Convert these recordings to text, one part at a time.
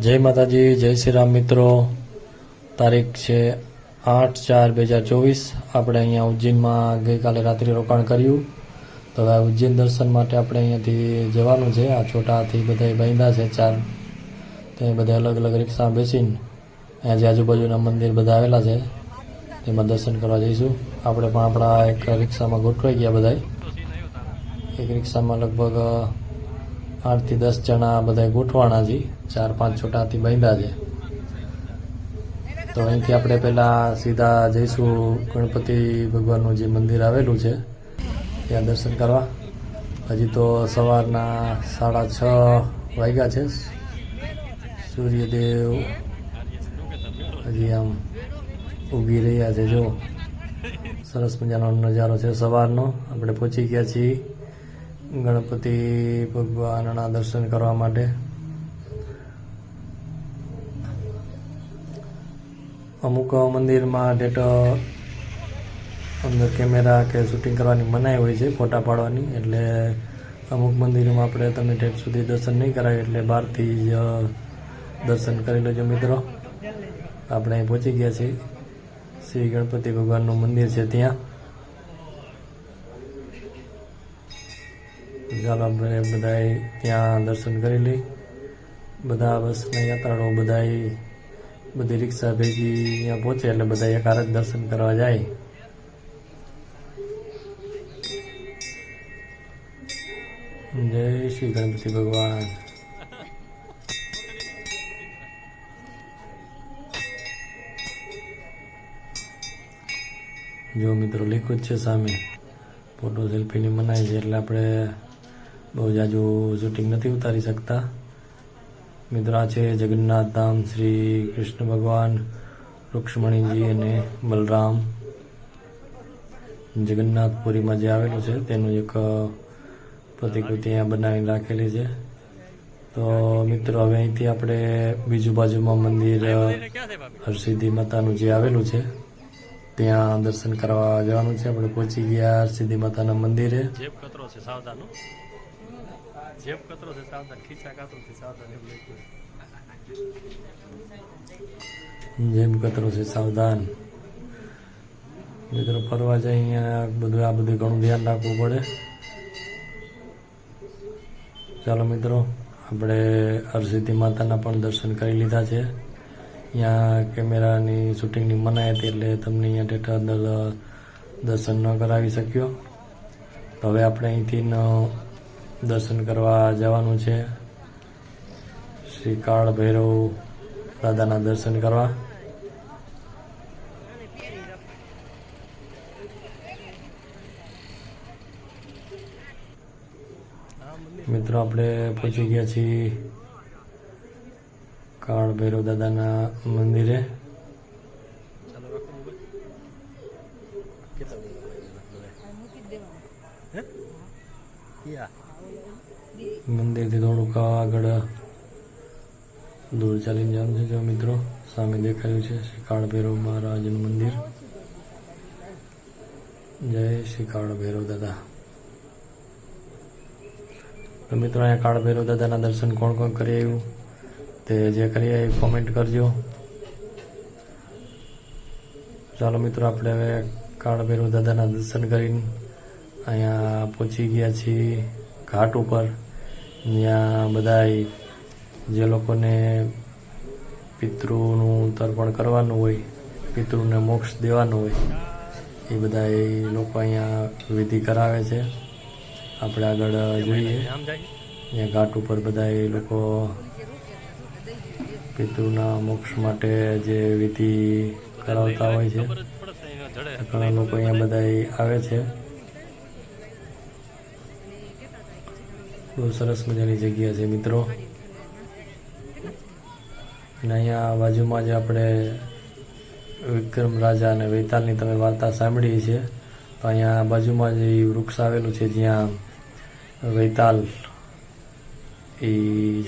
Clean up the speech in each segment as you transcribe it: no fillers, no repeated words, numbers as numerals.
જય માતાજી, જય શ્રી રામ મિત્રો। તારીખ છે 8/4/2024। આપણે અહીંયા ઉજ્જૈનમાં ગઈકાલે રાત્રિ રોકાણ કર્યું। તો હવે ઉજ્જૈન દર્શન માટે આપણે અહીંયાથી જવાનું છે। આ છોટાથી બધા બાંધ્યા છે 4, તે બધા અલગ અલગ રિક્ષા બેસીને અહીંયા જે આજુબાજુના મંદિર બધા આવેલા છે તેમાં દર્શન કરવા જઈશું। આપણે પણ આપણા એક રિક્ષામાં ગોઠવાઈ ગયા બધા। એક રિક્ષામાં લગભગ 8 થી 10 જણા બધા ગોઠવાણા છે। 4-5 છોટાથી બાંધ્યા છે। તો અહીંથી આપણે પહેલાં સીધા જઈશું ગણપતિ ભગવાનનું જે મંદિર આવેલું છે ત્યાં દર્શન કરવા। હજી તો સવારના 6:30 વાગ્યા છે। સૂર્યદેવ હજી આમ ઉગી રહ્યા છે। જો સરસ મજાનો નજારો છે સવારનો। આપણે પહોંચી ગયા છીએ ગણપતિ ભગવાનના દર્શન કરવા માટે। અમુક મંદિરમાં ડેટ અંદર કેમેરા કે શૂટિંગ કરવાની મનાઈ હોય છે, ફોટા પાડવાની, એટલે અમુક મંદિરમાં આપણે તમે ડેટ સુધી દર્શન નહીં કરાય, એટલે બહારથી જ દર્શન કરી લેજો મિત્રો। આપણે અહીં પહોંચી ગયા છીએ, શ્રી ગણપતિ ભગવાનનું મંદિર છે ત્યાં। ચાલો આપણે બધા ત્યાં દર્શન કરી લઈ। બધા બસના યાત્રાળુઓ બધી રિક્ષા ભેગી અહીંયા પહોંચે એટલે બધા એકાર જ દર્શન કરવા જાય। જય શ્રી ગણપતિ ભગવાન। જો મિત્રો લીખું જ છે સામે, ફોટો સેલ્ફીની મનાઈ છે, એટલે આપણે બહુ જાજુ શૂટિંગ નથી ઉતારી શકતા। મિત્રો આ છે જગન્નાથ ધામ, શ્રી કૃષ્ણ ભગવાન, રૂક્ષ્મણીજી અને બલરામ જગન્નાથપુરીમાં જે આવેલું છે તેનું એક પ્રતિકૃતિ અહીંયા બનાવીને રાખેલી છે। તો મિત્રો હવે અહીંથી આપણે બીજુ બાજુમાં મંદિર હરસિદ્ધિ માતાનું જે આવેલું છે ત્યાં દર્શન કરવા જવાનું છે। આપણે પહોંચી ગયા હરસિદ્ધિ માતાના મંદિરે। જેબ કતરો છે સાવધાન, ખીચા કાતરો છે સાવધાન, જેબ કતરો છે સાવધાન। મિત્રો ફરવા જાય અહીંયા આ બધું ઘણું ધ્યાન રાખવું પડે। ચાલો મિત્રો આપણે હરસિદ્ધિ માતાના પણ દર્શન કરી લીધા છે। અહીંયા કેમેરાની શૂટિંગની મનાઈ હતી એટલે તમને અહીંયા ડેટા અંદર દર્શન ન કરાવી શક્યો। તો હવે આપણે અહીંથી દર્શન કરવા જવાનું છે શ્રી કાળ ભૈરવ દાદાના દર્શન કરવા। મિત્રો આપણે પહોંચી ગયા છીએ કાળ ભૈરવ દાદાના મંદિરે। મંદિરથી થોડુંક આગળ દૂર ચાલીને જવાનું છે। જો મિત્રો સામે દેખાયું છે શ્રી કાળ ભૈરવ મહારાજનું મંદિર। જય શ્રી કાળ ભૈરવ દાદા। તો મિત્રો અહીંયા કાળ ભૈરવ દાદાના દર્શન કોણ કરી આવ્યું તે જે કરી આવ્યું કોમેન્ટ કરજો। ચાલો મિત્રો આપણે હવે કાળ ભૈરવ દાદાના દર્શન કરીને અહીંયા પહોંચી ગયા છીએ ઘાટ ઉપર। ત્યાં બધાય જે લોકોને પિતૃનું તર્પણ કરવાનું હોય, પિતૃને મોક્ષ દેવાનું હોય, એ બધા લોકો અહીંયા વિધિ કરાવે છે। આપણે આગળ જોઈએ અહીંયા ઘાટ ઉપર બધા લોકો પિતૃના મોક્ષ માટે જે વિધિ કરાવતા હોય છે, ઘણા લોકો અહીંયા બધા આવે છે। બહુ સરસ મજાની જગ્યા છે મિત્રો। અને અહીંયા બાજુમાં જ આપણે વિક્રમ રાજા અને વૈતાલની તમે વાર્તા સાંભળી છે। તો અહીંયા બાજુમાં જ વૃક્ષ આવેલું છે જ્યાં વૈતાલ એ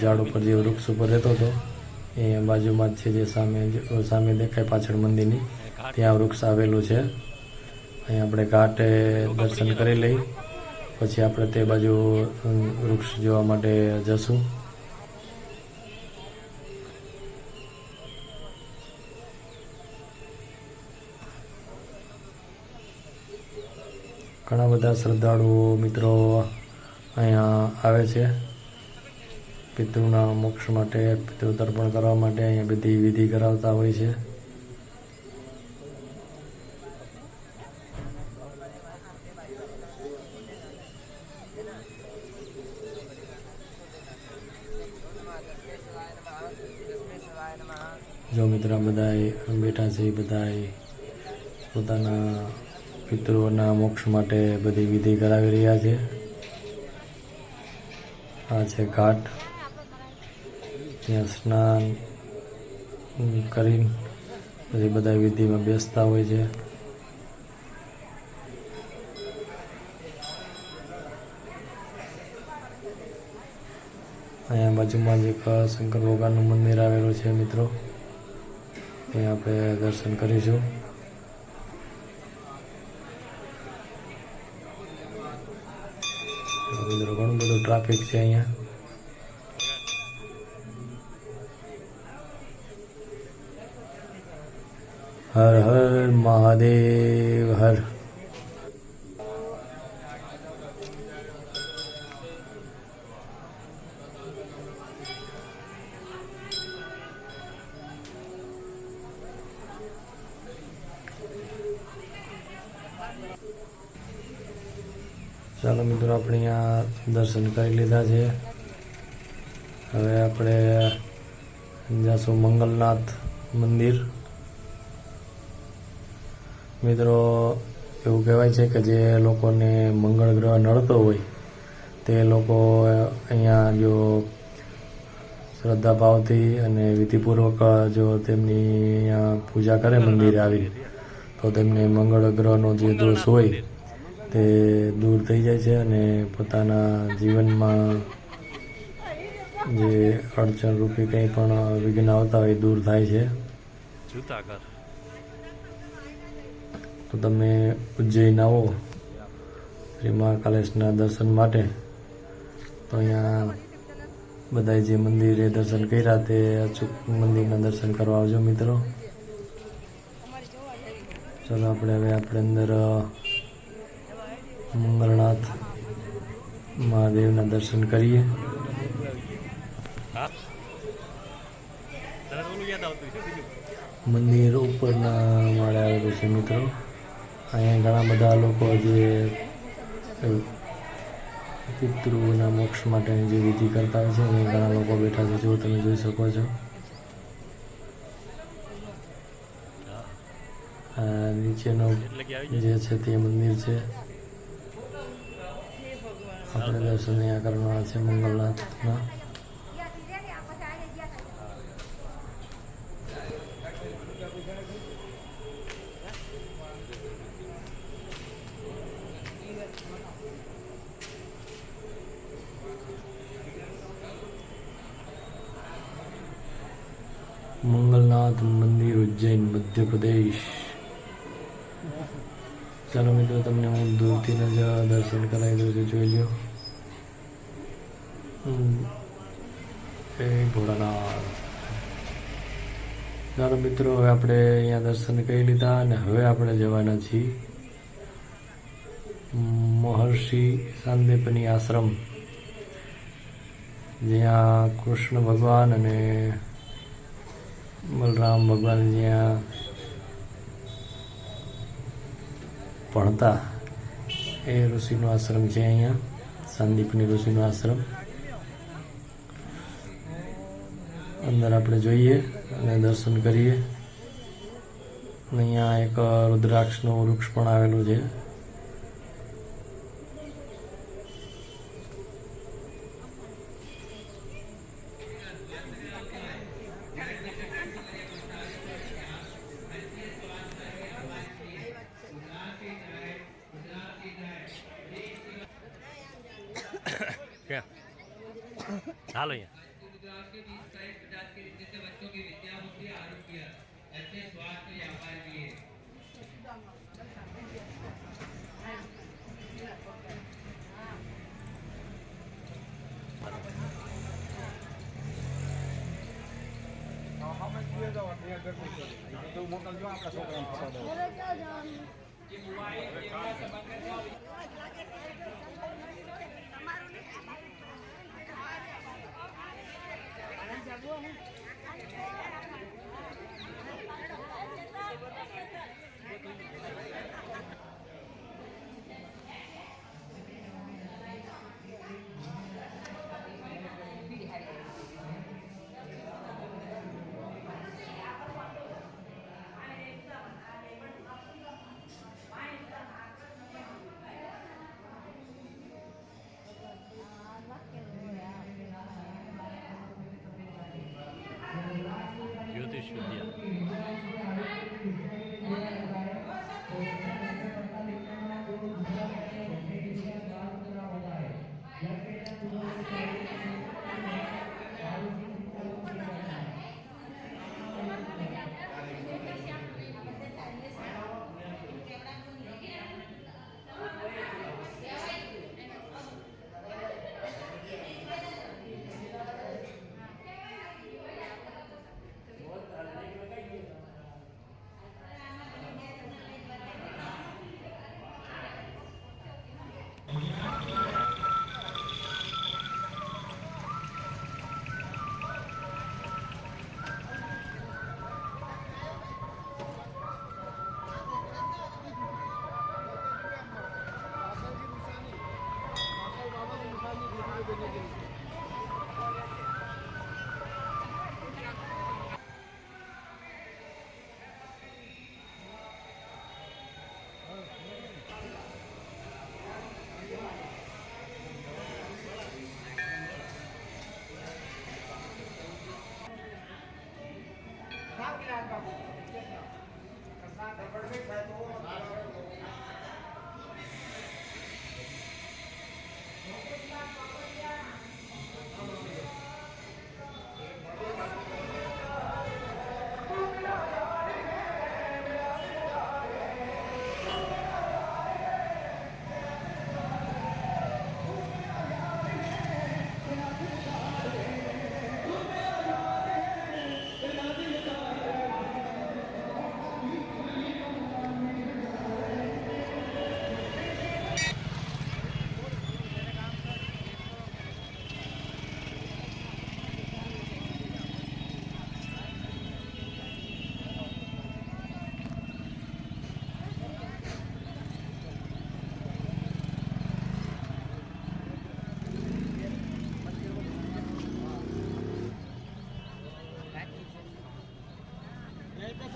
ઝાડ ઉપર જે વૃક્ષ ઉપર રહેતો હતો એ બાજુમાં જ છે, જે સામે દેખાય પાછળ મંદિરની ત્યાં વૃક્ષ આવેલું છે। અહીંયા આપણે ઘાટે દર્શન કરી લઈ, પછી આપણે તે બાજુ વૃક્ષ જોવા માટે જશું। ઘણા બધા શ્રદ્ધાળુઓ મિત્રો અહીંયા આવે છે પિતૃના મોક્ષ માટે, પિતૃ તર્પણ કરવા માટે. અહીંયા બધી વિધિ કરાવતા હોય છે. જો મિત્રો બધા બેઠા છે, એ બધા પોતાના પિતૃઓના મોક્ષ માટે બધી વિધિ કરાવી રહ્યા છે. આ છે ઘાટ, ત્યાં સ્નાન કરીને પછી બધા વિધિમાં બેસતા હોય છે. અહીંયા બાજુમાં જ એક શંકર ભગવાનનું મંદિર આવેલું છે મિત્રો, ત્યાં આપણે દર્શન કરીશું. મિત્રો ઘણું બધું ટ્રાફિક છે અહીંયા. હર હર મહાદેવ હર. ચાલો મિત્રો, આપણે અહીંયા દર્શન કરી લીધા છે. હવે આપણે જઈશું મંગલનાથ મંદિર. મિત્રો એવું કહેવાય છે કે જે લોકોને મંગળ ગ્રહ નડતો હોય તે લોકો અહીંયા જો શ્રદ્ધા ભાવથી અને વિધિપૂર્વક જો તેમની અહીંયા પૂજા કરે મંદિરે આવી, તો તેમને મંગળ ગ્રહનો જે દોષ હોય તે દૂર થઈ જાય છે અને પોતાના જીવનમાં જે અડચણ રૂપી કંઈ પણ વિઘ્ન આવતા હોય દૂર થાય છે. તો તમે ઉજ્જૈન આવો શ્રી મહાકાલેશના દર્શન માટે, તો અહીંયા બધા જે મંદિરે દર્શન કર્યા તે અચૂક મંદિરના દર્શન કરવા આવજો મિત્રો. ચાલો આપણે હવે અંદર મંગળનાથ મહાદેવના દર્શન કરીએ. મંદિર ઉપરના માળે આવેલું છે મિત્રો. અહીંયા ઘણા બધા લોકો જે પિતૃના મોક્ષ માટેની જે વિધિ કરતા હોય છે, અહીંયા ઘણા લોકો બેઠા છે, જો તમે જોઈ શકો છો. નીચેનો જે છે તે મંદિર છે. આપણે દર્શન અહીંયા કરવાના છે મંગલનાથના. મંગલનાથ મંદિર, ઉજ્જૈન, મધ્ય પ્રદેશ. ચાલો મિત્રો, તમને હું દૂરથી જ દર્શન કરાવી દઉં છું, જોઈ લો. ભોળાનાથ. ચાલો મિત્રો, હવે આપણે અહીંયા દર્શન કરી લીધા અને હવે આપણે જવાના છીએ મહર્ષિ સાંદીપની આશ્રમ, જ્યાં કૃષ્ણ ભગવાન અને બલરામ ભગવાન જ્યાં ભણતા એ ઋષિનો આશ્રમ છે. અહીંયા સાંદીપની ઋષિનો આશ્રમ. અંદર આપણે જોઈએ અને દર્શન કરીએ. અહીંયા એક રુદ્રાક્ષનું વૃક્ષ પણ આવેલું છે. હાલો અહીંયા મોકલજો આપણા છોકરાને જ્યોતિષ વિદ્યા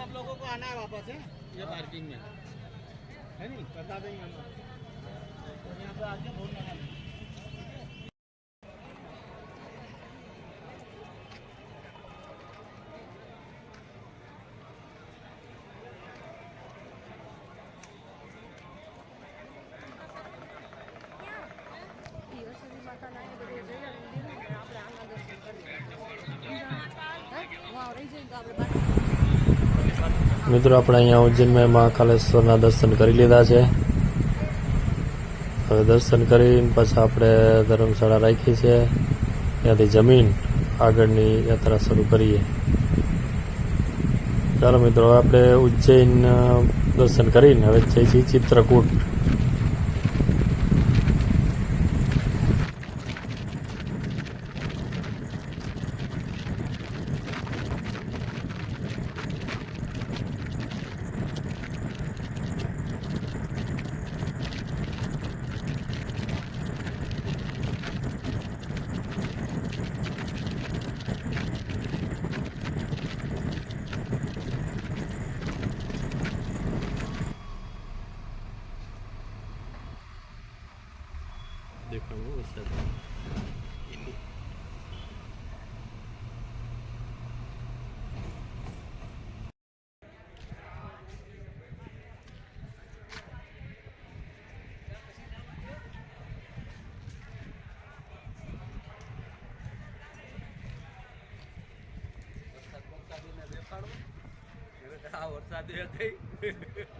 सब लोगों को आना है वापस है ये पार्किंग में है नहीं बता देंगे हम यहाँ पे आके बहुत लगा મિત્રો આપણે અહીંયા ઉજ્જૈનમાં મહાકાલેશ્વરના દર્શન કરી લીધા છે. હવે દર્શન કરીને પછી આપણે ધર્મશાળા રાખી છે, ત્યાંથી જમીન આગળની યાત્રા શરૂ કરીએ. ચાલો મિત્રો, હવે આપણે ઉજ્જૈન દર્શન કરીને હવે જઈએ છીએ ચિત્રકૂટ.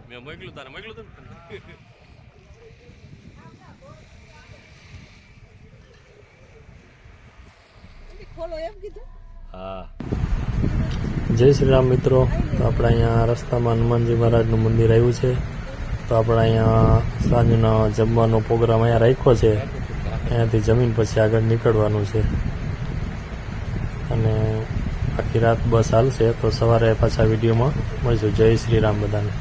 મેં મોકલું તારે મોકલું તું હા. જય શ્રી રામ મિત્રો. તો આપણે અહીંયા રસ્તામાં હનુમાનજી મહારાજનું મંદિર આવ્યું છે, તો તો આપણે અહીંયા સાંજનો જમવાનો પ્રોગ્રામ અહીંયા રાખ્યો છે. અહીંયાથી જમીન પછી આગળ નીકળવાનું છે અને આખી રાત બસ હાલશે. તો સવારે પાછા વિડીયોમાં મળીશું. જય શ્રી રામ બધાને.